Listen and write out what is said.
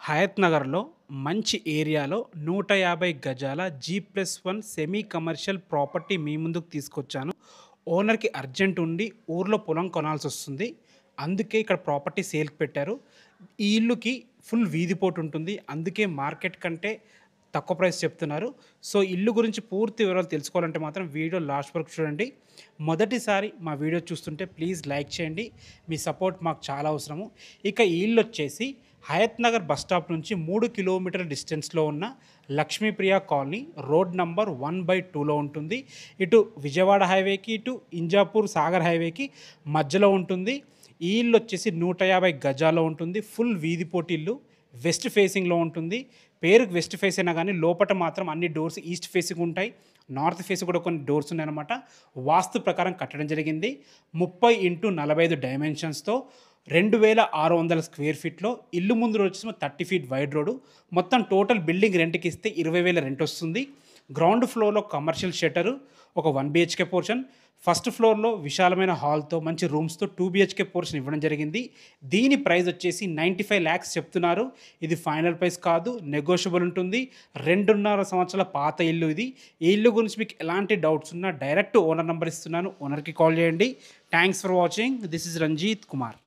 హయత్ నగర్‌లో మంచి ఏరియాలో 150 గజాల జీ+1 సెమీ కమర్షియల్ ప్రాపర్టీ మీ ముందుకు తీసుకొచ్చాను. ఓనర్‌కి అర్జెంట్ ఉండి ఊర్లో పొలం కొనాల్సొస్తుంది. అందుకే ఇక్కడ ప్రాపర్టీ సేల్‌కి పెట్టారు. ఈ ఇల్లుకి ఫుల్ వీధి పోటు ఉంటుంది. అందుకే మార్కెట్ కంటే తక్కువ ప్రైస్ చెప్తున్నారు. సో, ఇల్లు గురించి పూర్తి వివరాలు తెలుసుకోవాలంటే మాత్రం వీడియో లాస్ట్ వరకు చూడండి. మొదటిసారి మా వీడియో చూస్తుంటే ప్లీజ్ లైక్ చేయండి. మీ సపోర్ట్ మాకు చాలా అవసరము. ఇక ఈ ఇల్లొచ్చేసి హయత్ నగర్ బస్ స్టాప్ నుంచి 3 కిలోమీటర్ల డిస్టెన్స్‌లో ఉన్న లక్ష్మీప్రియ కాలనీ రోడ్ నంబర్ 1/2లో ఉంటుంది. ఇటు విజయవాడ హైవేకి, ఇటు ఇంజాపూర్ సాగర్ హైవేకి మధ్యలో ఉంటుంది. ఈ ఇల్లొచ్చేసి 150 గజాల్లో ఉంటుంది. ఫుల్ వీధి పోటి ఇల్లు. వెస్ట్ ఫేసింగ్‌లో ఉంటుంది. పేరుకి వెస్ట్ ఫేస్ అయినా గానీ లోపట మాత్రం అన్ని డోర్స్ ఈస్ట్ ఫేసింగ్ ఉంటాయి. నార్త్ ఫేస్ కూడా కొన్ని డోర్స్ ఉన్నాయన్నమాట. వాస్తు ప్రకారం కట్టడం జరిగింది. 30x45 డైమెన్షన్స్‌తో 2600 స్క్వేర్ ఫీట్‌లో ఇల్లు ముందు రోడ్ వచ్చేసి 30 ఫీట్ వైడ్ రోడ్. మొత్తం టోటల్ బిల్డింగ్ రెంట్‌కి ఇస్తే 20,000 రెంట్ వస్తుంది. గ్రౌండ్ ఫ్లోర్‌లో కమర్షియల్ షట్టరు, ఒక 1 బీహెచ్‌కే పోర్షన్. ఫస్ట్ ఫ్లోర్‌లో విశాలమైన హాల్‌తో మంచి రూమ్స్‌తో 2 బీహెచ్‌కే పోర్షన్ ఇవ్వడం జరిగింది. దీని ప్రైస్ వచ్చేసి 95 లాక్స్ చెప్తున్నారు. ఇది ఫైనల్ ప్రైస్ కాదు, నెగోషియబుల్ ఉంటుంది. 2.5 సంవత్సరాల పాత ఇల్లు ఇది. ఈ ఇల్లు గురించి మీకు ఎలాంటి డౌట్స్ ఉన్నా డైరెక్ట్ ఓనర్ నంబర్ ఇస్తున్నాను. ఓనర్‌కి కాల్ చేయండి. Thanks for watching. This is Ranjith Kumar.